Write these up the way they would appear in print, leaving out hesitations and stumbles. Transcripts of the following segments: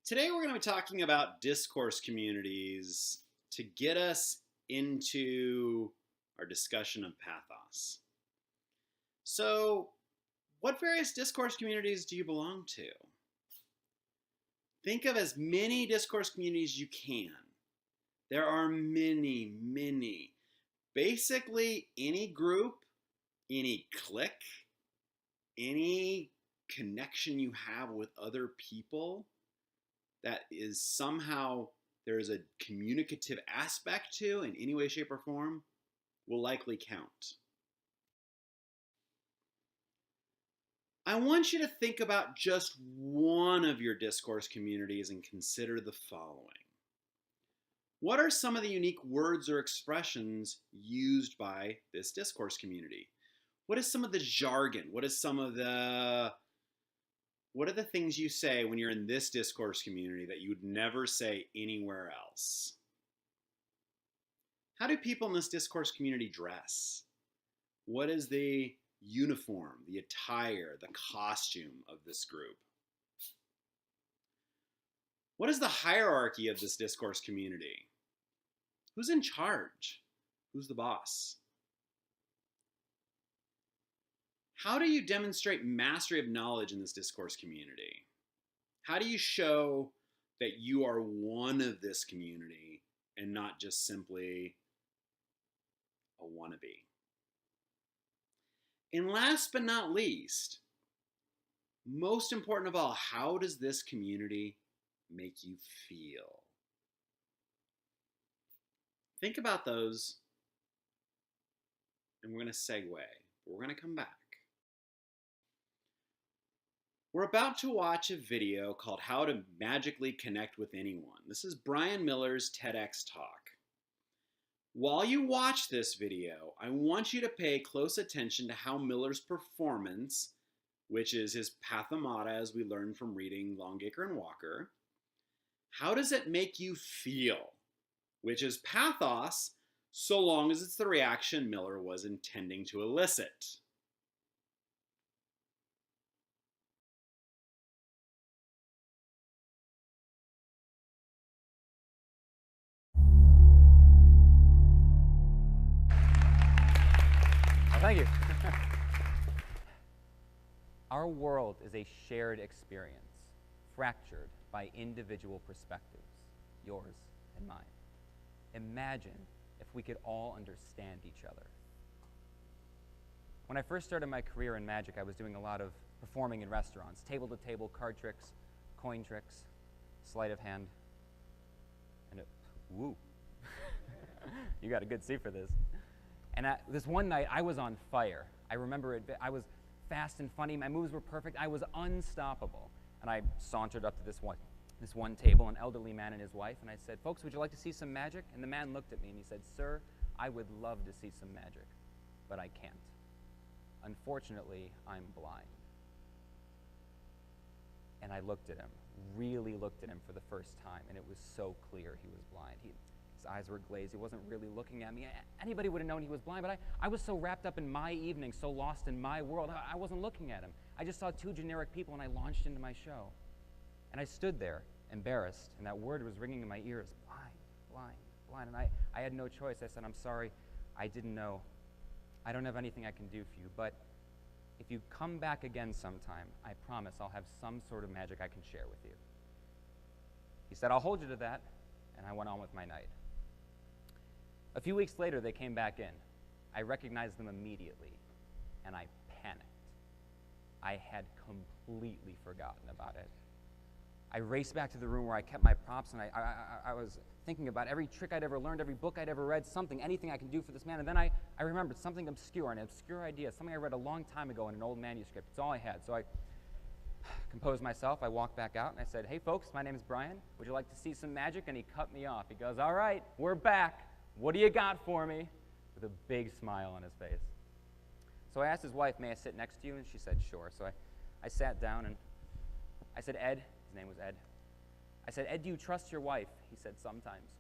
Today we're going to be talking about discourse communities to get us into our discussion of pathos. So, what various discourse communities do you belong to? Think of as many discourse communities you can. There are many, many. Basically, any group, any clique, any connection you have with other people that is somehow there is a communicative aspect to in any way, shape, or form will likely count. I want you to think about just one of your discourse communities and consider the following. What are some of the unique words or expressions used by this discourse community? What is some of the jargon? What are the things you say when you're in this discourse community that you would never say anywhere else? How do people in this discourse community dress? What is the uniform, the attire, the costume of this group? What is the hierarchy of this discourse community? Who's in charge? Who's the boss? How do you demonstrate mastery of knowledge in this discourse community? How do you show that you are one of this community and not just simply a wannabe? And last but not least, most important of all, how does this community make you feel? Think about those, and we're going to segue. We're going to come back. We're about to watch a video called How to Magically Connect with Anyone. This is Brian Miller's TEDx talk. While you watch this video, I want you to pay close attention to how Miller's performance, which is his pathomata as we learned from reading Longacre and Walker, how does it make you feel? Which is pathos, so long as it's the reaction Miller was intending to elicit. Thank you. Our world is a shared experience, fractured by individual perspectives, yours and mine. Imagine if we could all understand each other. When I first started my career in magic, I was doing a lot of performing in restaurants, table-to-table card tricks, coin tricks, sleight of hand, and woo. You got a good seat for this. And this one night, I was on fire. I remember it. I was fast and funny. My moves were perfect. I was unstoppable. And I sauntered up to this one table, an elderly man and his wife, and I said, "Folks, would you like to see some magic?" And the man looked at me and he said, "Sir, I would love to see some magic, but I can't. Unfortunately, I'm blind." And I looked at him, really looked at him for the first time, and it was so clear he was blind. His eyes were glazed. He wasn't really looking at me. Anybody would have known he was blind, but I was so wrapped up in my evening, so lost in my world, I wasn't looking at him. I just saw two generic people, and I launched into my show. And I stood there, embarrassed, and that word was ringing in my ears, blind, blind, blind. And I had no choice. I said, "I'm sorry, I didn't know. I don't have anything I can do for you, but if you come back again sometime, I promise I'll have some sort of magic I can share with you." He said, "I'll hold you to that," and I went on with my night. A few weeks later, they came back in. I recognized them immediately, and I panicked. I had completely forgotten about it. I raced back to the room where I kept my props, and I was thinking about every trick I'd ever learned, every book I'd ever read, anything I can do for this man. And then I remembered something obscure, an obscure idea, something I read a long time ago in an old manuscript. It's all I had. So I composed myself. I walked back out, and I said, "Hey, folks, my name is Brian. Would you like to see some magic?" And he cut me off. He goes, "All right, we're back. What do you got for me?" With a big smile on his face. So I asked his wife, "May I sit next to you?" And she said, "Sure." So I sat down, and I said, "Ed," his name was Ed. I said, "Ed, do you trust your wife?" He said, "Sometimes."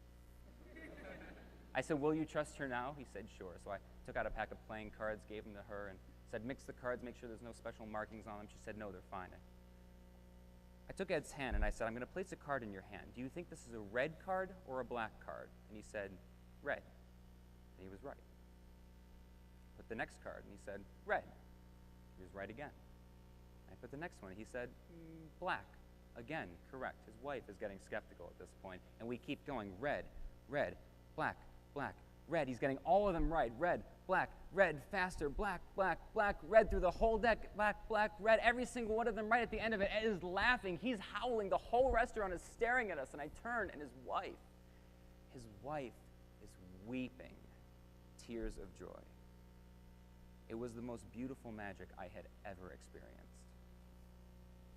I said, "Will you trust her now?" He said, "Sure." So I took out a pack of playing cards, gave them to her, and said, "Mix the cards, make sure there's no special markings on them." She said, "No, they're fine." I took Ed's hand and I said, I'm going to place a card in your hand. Do you think this is a red card or a black card? And he said, red. And he was right. Put the next card and he said, red. He was right again. I put the next one. He said, black. Again, correct. His wife is getting skeptical at this point. And we keep going, red, red, black, black, red. He's getting all of them right. Red, black, red, faster, black, black, black, red through the whole deck, black, black, red. Every single one of them right at the end of it. Ed is laughing. He's howling. The whole restaurant is staring at us. And I turn, and his wife is weeping tears of joy. It was the most beautiful magic I had ever experienced.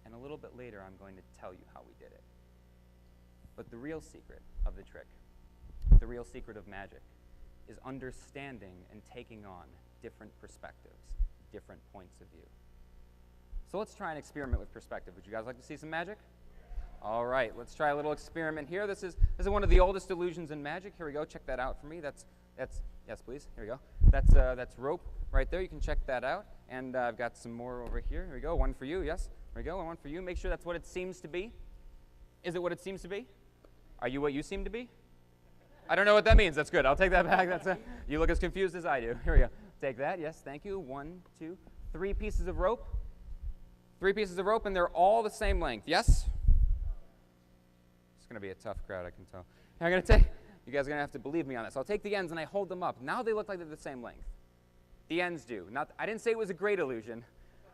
And a little bit later, I'm going to tell you how we did it. But the real secret of the trick, the real secret of magic, is understanding and taking on different perspectives, different points of view. So let's try an experiment with perspective. Would you guys like to see some magic? All right, let's try a little experiment here. This is one of the oldest illusions in magic. Here we go. Check that out for me. That's yes, please. Here we go. That's rope right there. You can check that out. And I've got some more over here. Here we go. One for you. Yes. There we go. And one for you. Make sure that's what it seems to be. Is it what it seems to be? Are you what you seem to be? I don't know what that means. That's good. I'll take that back. You look as confused as I do. Here we go. Take that. Yes, thank you. 1, 2, 3 pieces of rope. 3 pieces of rope, and they're all the same length. Yes? It's going to be a tough crowd, I can tell. I'm going to take, you guys are going to have to believe me on this. I'll take the ends, and I hold them up. Now they look like they're the same length. The ends do. I didn't say it was a great illusion.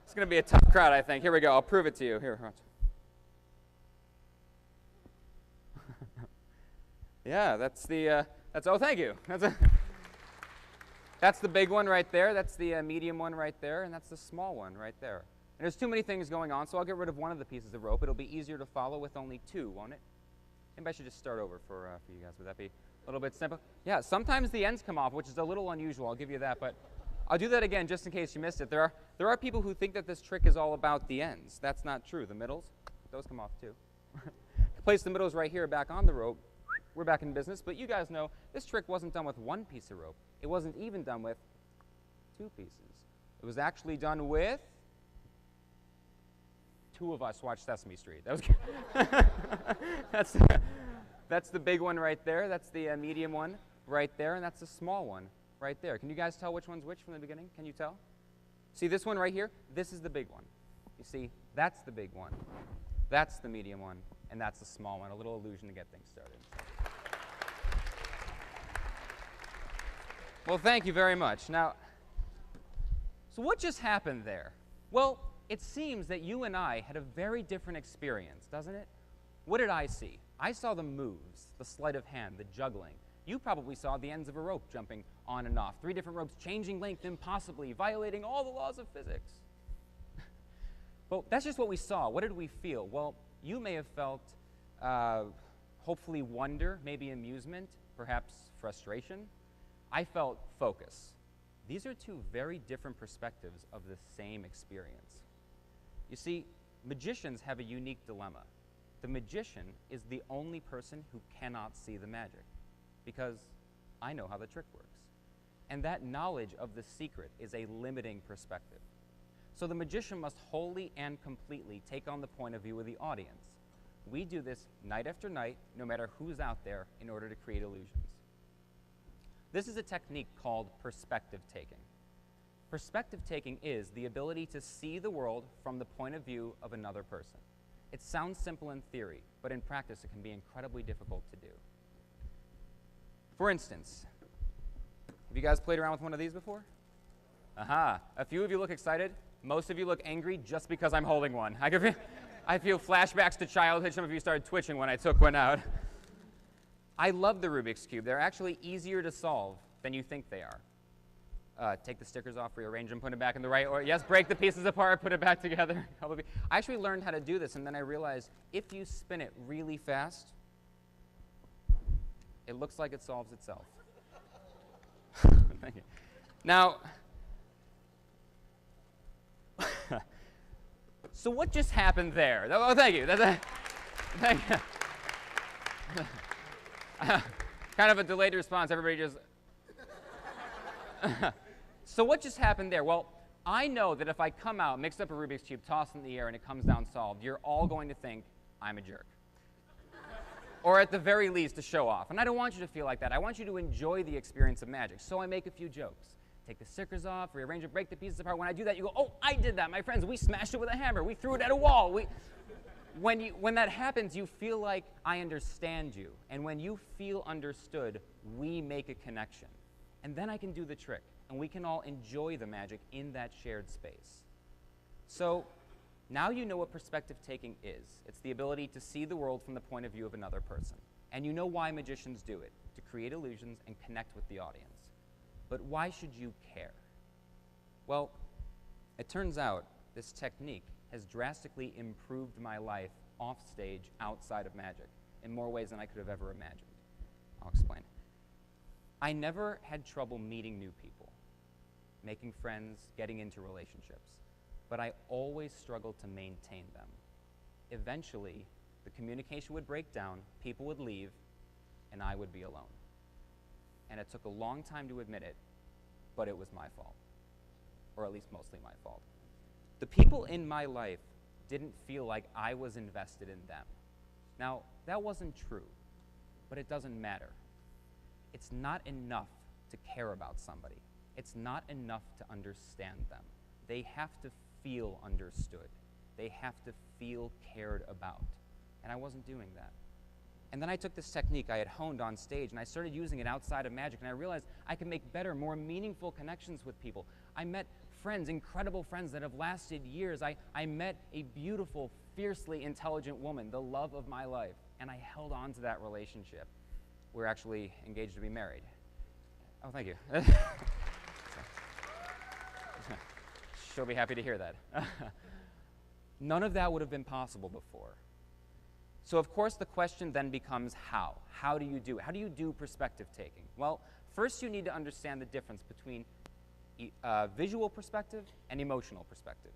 It's going to be a tough crowd, I think. Here we go. I'll prove it to you. Here, watch. Yeah, oh, thank you. That's the big one right there. That's the medium one right there. And that's the small one right there. And there's too many things going on, so I'll get rid of one of the pieces of rope. It'll be easier to follow with only 2, won't it? Maybe I should just start over for you guys. Would that be a little bit simple? Yeah, sometimes the ends come off, which is a little unusual. I'll give you that, but I'll do that again just in case you missed it. There are people who think that this trick is all about the ends. That's not true. The middles, those come off too. Place the middles right here back on the rope. We're back in business, but you guys know this trick wasn't done with 1 piece of rope. It wasn't even done with 2 pieces. It was actually done with 2 of us watched Sesame Street. That was that's the big one right there. That's the medium one right there, and that's the small one right there. Can you guys tell which one's which from the beginning? Can you tell? See this one right here? This is the big one. You see, that's the big one. That's the medium one, and that's the small one. A little illusion to get things started. Well, thank you very much. Now, so what just happened there? Well, it seems that you and I had a very different experience, doesn't it? What did I see? I saw the moves, the sleight of hand, the juggling. You probably saw the ends of a rope jumping on and off, 3 different ropes changing length impossibly, violating all the laws of physics. But that's just what we saw. What did we feel? Well, you may have felt hopefully wonder, maybe amusement, perhaps frustration. I felt focus. These are 2 very different perspectives of the same experience. You see, magicians have a unique dilemma. The magician is the only person who cannot see the magic, because I know how the trick works. And that knowledge of the secret is a limiting perspective. So the magician must wholly and completely take on the point of view of the audience. We do this night after night, no matter who's out there, in order to create illusions. This is a technique called perspective taking. Perspective taking is the ability to see the world from the point of view of another person. It sounds simple in theory, but in practice it can be incredibly difficult to do. For instance, have you guys played around with one of these before? Aha, a few of you look excited. Most of you look angry just because I'm holding one. I feel flashbacks to childhood. Some of you started twitching when I took one out. I love the Rubik's Cube. They're actually easier to solve than you think they are. Take the stickers off, rearrange them, put them back in the right order. Yes, break the pieces apart, put it back together. I actually learned how to do this, and then I realized if you spin it really fast, it looks like it solves itself. Thank you. Now, so what just happened there? Oh, thank you. Thank you. Kind of a delayed response. Everybody just... So what just happened there? Well, I know that if I come out, mix up a Rubik's Cube, toss it in the air, and it comes down solved, you're all going to think I'm a jerk. Or at the very least, to show off. And I don't want you to feel like that. I want you to enjoy the experience of magic. So I make a few jokes. Take the stickers off, rearrange it, break the pieces apart. When I do that, you go, oh, I did that. My friends, we smashed it with a hammer. We threw it at a wall. When that happens, you feel like I understand you. And when you feel understood, we make a connection. And then I can do the trick. And we can all enjoy the magic in that shared space. So now you know what perspective taking is. It's the ability to see the world from the point of view of another person. And you know why magicians do it, to create illusions and connect with the audience. But why should you care? Well, it turns out this technique has drastically improved my life off stage, outside of magic, in more ways than I could have ever imagined. I'll explain. I never had trouble meeting new people, making friends, getting into relationships, but I always struggled to maintain them. Eventually, the communication would break down, people would leave, and I would be alone. And it took a long time to admit it, but it was my fault, or at least mostly my fault. The people in my life didn't feel like I was invested in them. Now, that wasn't true, but it doesn't matter. It's not enough to care about somebody. It's not enough to understand them. They have to feel understood. They have to feel cared about. And I wasn't doing that. And then I took this technique I had honed on stage, and I started using it outside of magic, and I realized I could make better, more meaningful connections with people. I met friends, incredible friends that have lasted years. I met a beautiful, fiercely intelligent woman, the love of my life, and I held on to that relationship. We're actually engaged to be married. Oh, thank you. She'll be happy to hear that. None of that would have been possible before. So of course the question then becomes how? How do you do it? How do you do perspective taking? Well, first you need to understand the difference between visual perspective and emotional perspective.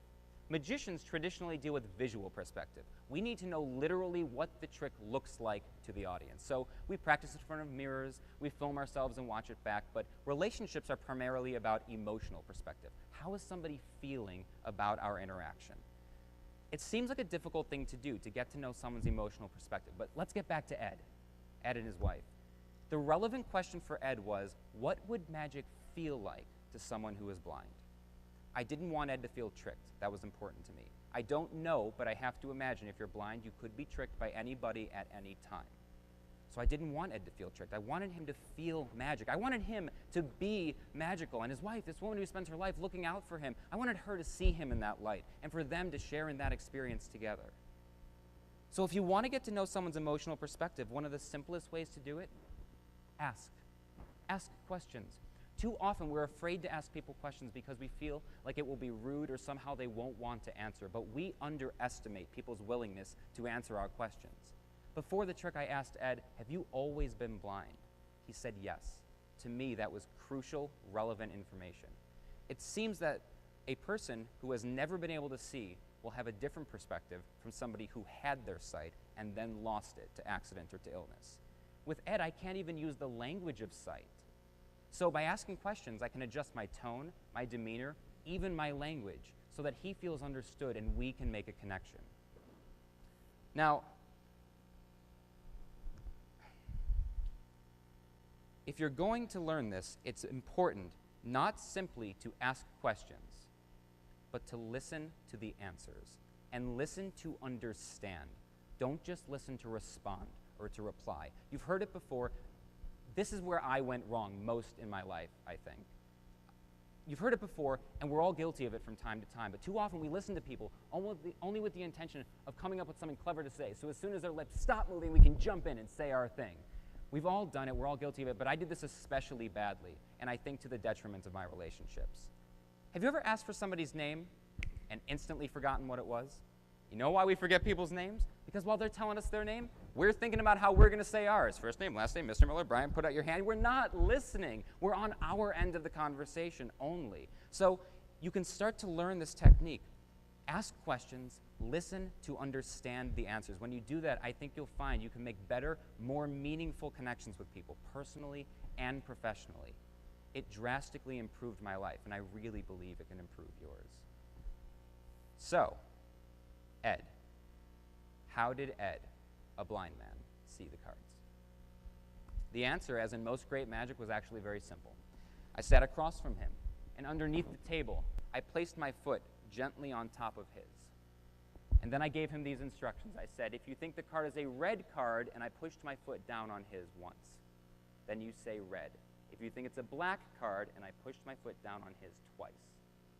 Magicians traditionally deal with visual perspective. We need to know literally what the trick looks like to the audience. So we practice in front of mirrors, we film ourselves and watch it back, but relationships are primarily about emotional perspective. How is somebody feeling about our interaction? It seems like a difficult thing to do, to get to know someone's emotional perspective, but let's get back to Ed and his wife. The relevant question for Ed was, what would magic feel like to someone who is blind? I didn't want Ed to feel tricked. That was important to me. I don't know, but I have to imagine if you're blind, you could be tricked by anybody at any time. So I didn't want Ed to feel tricked. I wanted him to feel magic. I wanted him to be magical. And his wife, this woman who spends her life looking out for him, I wanted her to see him in that light and for them to share in that experience together. So if you want to get to know someone's emotional perspective, one of the simplest ways to do it, ask. Ask questions. Too often we're afraid to ask people questions because we feel like it will be rude or somehow they won't want to answer, but we underestimate people's willingness to answer our questions. Before the trick, I asked Ed, have you always been blind? He said yes. To me, that was crucial, relevant information. It seems that a person who has never been able to see will have a different perspective from somebody who had their sight and then lost it to accident or to illness. With Ed, I can't even use the language of sight. So by asking questions, I can adjust my tone, my demeanor, even my language, so that he feels understood and we can make a connection. Now, if you're going to learn this, it's important not simply to ask questions, but to listen to the answers and listen to understand. Don't just listen to respond or to reply. You've heard it before. This is where I went wrong most in my life, I think. You've heard it before, and we're all guilty of it from time to time, but too often we listen to people only with the intention of coming up with something clever to say. So as soon as their lips stop moving, we can jump in and say our thing. We've all done it, we're all guilty of it, but I did this especially badly, and I think to the detriment of my relationships. Have you ever asked for somebody's name and instantly forgotten what it was? You know why we forget people's names? Because while they're telling us their name, we're thinking about how we're going to say ours. First name, last name, Mr. Miller, Brian, put out your hand. We're not listening. We're on our end of the conversation only. So you can start to learn this technique. Ask questions, listen to understand the answers. When you do that, I think you'll find you can make better, more meaningful connections with people, personally and professionally. It drastically improved my life, and I really believe it can improve yours. So, Ed. How did Ed, a blind man, see the cards? The answer, as in most great magic, was actually very simple. I sat across from him, and underneath the table, I placed my foot gently on top of his. And then I gave him these instructions. I said, if you think the card is a red card, and I pushed my foot down on his once, then you say red. If you think it's a black card, and I pushed my foot down on his twice,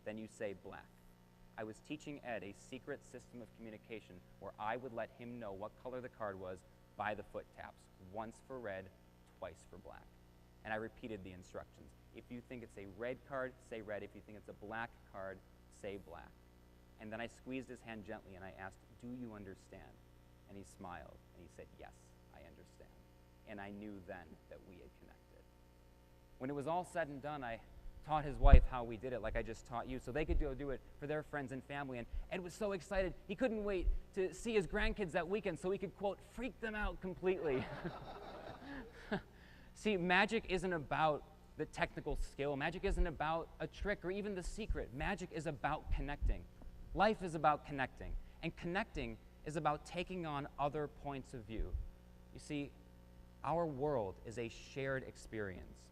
then you say black. I was teaching Ed a secret system of communication where I would let him know what color the card was by the foot taps, once for red, twice for black. And I repeated the instructions. If you think it's a red card, say red. If you think it's a black card, say black. And then I squeezed his hand gently and I asked, do you understand? And he smiled and he said, yes, I understand. And I knew then that we had connected. When it was all said and done, I taught his wife how we did it, like I just taught you, so they could go do it for their friends and family. And Ed was so excited, he couldn't wait to see his grandkids that weekend so he could, quote, freak them out completely. See, magic isn't about the technical skill. Magic isn't about a trick or even the secret. Magic is about connecting. Life is about connecting. And connecting is about taking on other points of view. You see, our world is a shared experience,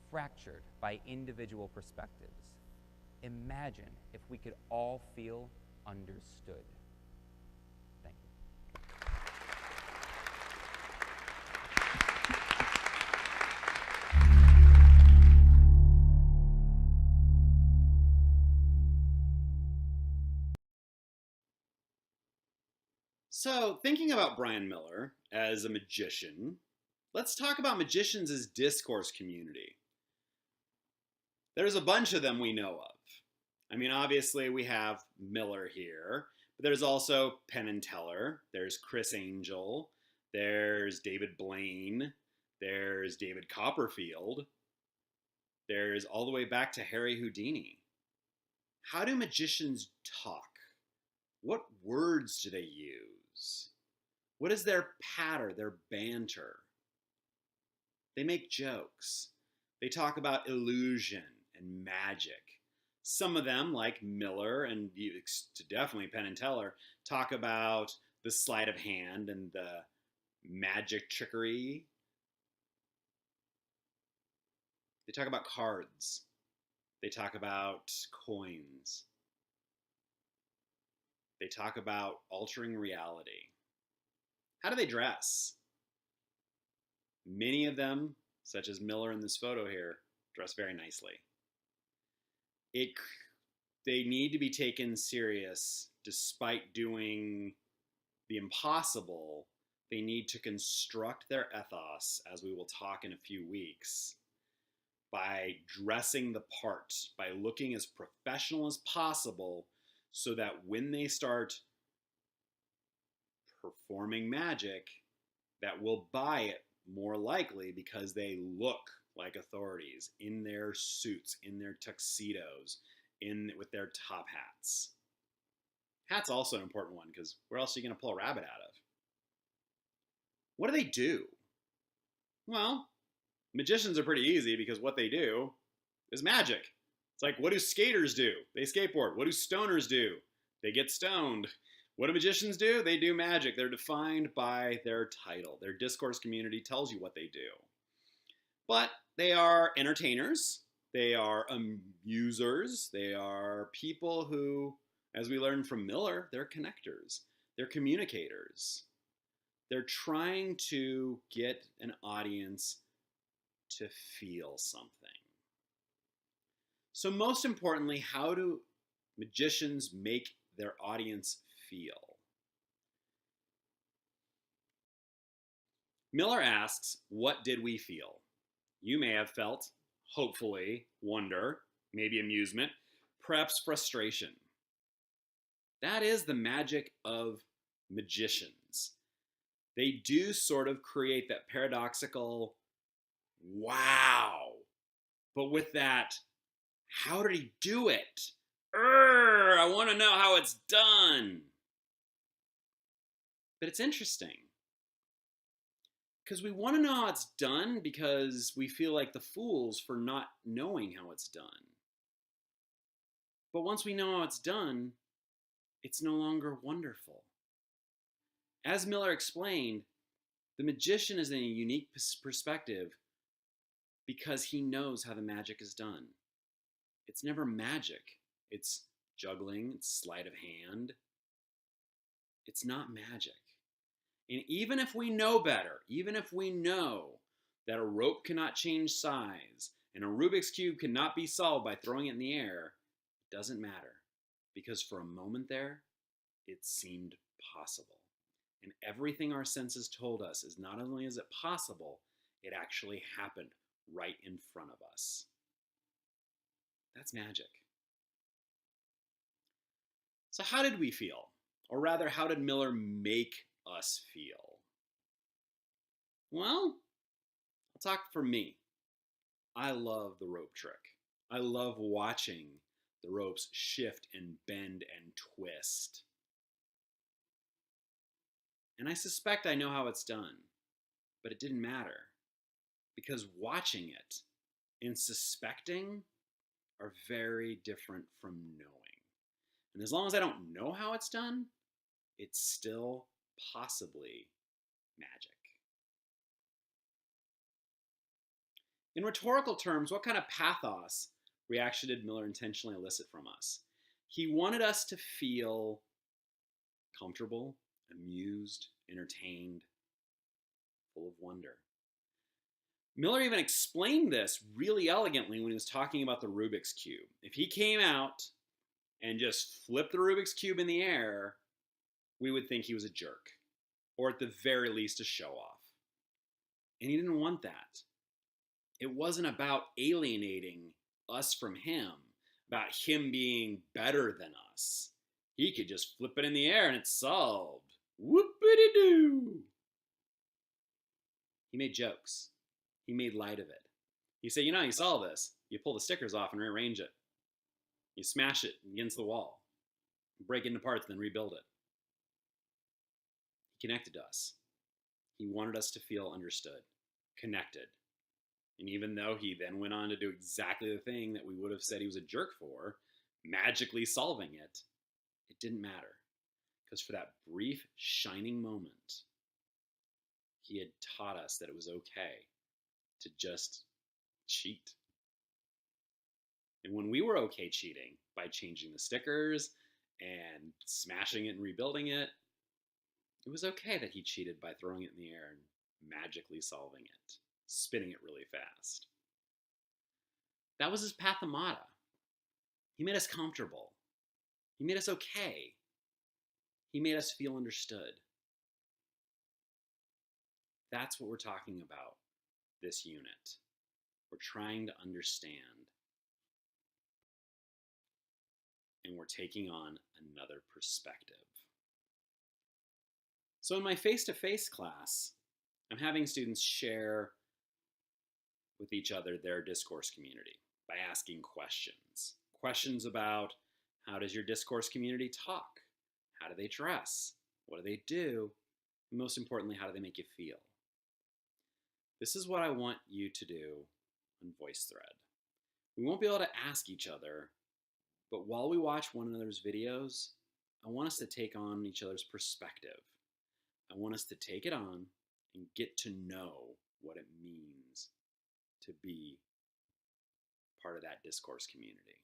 fractured by individual perspectives. Imagine if we could all feel understood. Thank you. So, thinking about Brian Miller as a magician, let's talk about magicians as discourse community. There's a bunch of them we know of. I mean, obviously we have Miller here, but there's also Penn and Teller, there's Chris Angel, there's David Blaine, there's David Copperfield, there's all the way back to Harry Houdini. How do magicians talk? What words do they use? What is their patter, their banter? They make jokes. They talk about illusion and magic. Some of them, like Miller and definitely Penn and Teller, talk about the sleight of hand and the magic trickery. They talk about cards. They talk about coins. They talk about altering reality. How do they dress? Many of them, such as Miller in this photo here, dress very nicely. They need to be taken serious despite doing the impossible. They need to construct their ethos, as we will talk in a few weeks, by dressing the part, by looking as professional as possible, so that when they start performing magic, that we'll buy it more likely because they look like authorities in their suits, in their tuxedos, with their top hats. Hat's also an important one because where else are you going to pull a rabbit out of? What do they do? Well, magicians are pretty easy because what they do is magic. It's like, what do skaters do? They skateboard. What do stoners do? They get stoned. What do magicians do? They do magic. They're defined by their title. Their discourse community tells you what they do. But they are entertainers. They are amusers. They are people who, as we learned from Miller, they're connectors. They're communicators. They're trying to get an audience to feel something. So most importantly, how do magicians make their audience feel? Miller asks, what did we feel? You may have felt, hopefully, wonder, maybe amusement, perhaps frustration. That is the magic of magicians. They do sort of create that paradoxical, wow, but with that, how did he do it? I want to know how it's done. But it's interesting Because we want to know how it's done because we feel like the fools for not knowing how it's done. But once we know how it's done, it's no longer wonderful. As Miller explained, the magician is in a unique perspective because he knows how the magic is done. It's never magic. It's juggling, it's sleight of hand. It's not magic. And even if we know better, even if we know that a rope cannot change size and a Rubik's Cube cannot be solved by throwing it in the air, it doesn't matter. Because for a moment there, it seemed possible. And everything our senses told us is not only is it possible, it actually happened right in front of us. That's magic. So how did we feel? Or rather, how did Miller make us feel? Well, I'll talk for me. I love the rope trick. I love watching the ropes shift and bend and twist. And I suspect I know how it's done, but it didn't matter because watching it and suspecting are very different from knowing. And as long as I don't know how it's done, it's still possibly magic. In rhetorical terms, what kind of pathos reaction did Miller intentionally elicit from us? He wanted us to feel comfortable, amused, entertained, full of wonder. Miller even explained this really elegantly when he was talking about the Rubik's Cube. If he came out and just flipped the Rubik's Cube in the air, we would think he was a jerk, or at the very least a show-off. And he didn't want that. It wasn't about alienating us from him, about him being better than us. He could just flip it in the air and it's solved. Whoopity-doo! He made jokes. He made light of it. He said, you solve this. You pull the stickers off and rearrange it. You smash it against the wall. Break it into parts, then rebuild it. He connected to us. He wanted us to feel understood, connected. And even though he then went on to do exactly the thing that we would have said he was a jerk for, magically solving it, it didn't matter. Because for that brief, shining moment, he had taught us that it was okay to just cheat. And when we were okay cheating by changing the stickers and smashing it and rebuilding it, it was okay that he cheated by throwing it in the air and magically solving it, spinning it really fast. That was his pathomata. He made us comfortable. He made us okay. He made us feel understood. That's what we're talking about this unit. We're trying to understand. And we're taking on another perspective. So in my face-to-face class, I'm having students share with each other their discourse community by asking questions. Questions about, how does your discourse community talk? How do they dress? What do they do? And most importantly, how do they make you feel? This is what I want you to do on VoiceThread. We won't be able to ask each other, but while we watch one another's videos, I want us to take on each other's perspective. I want us to take it on and get to know what it means to be part of that discourse community.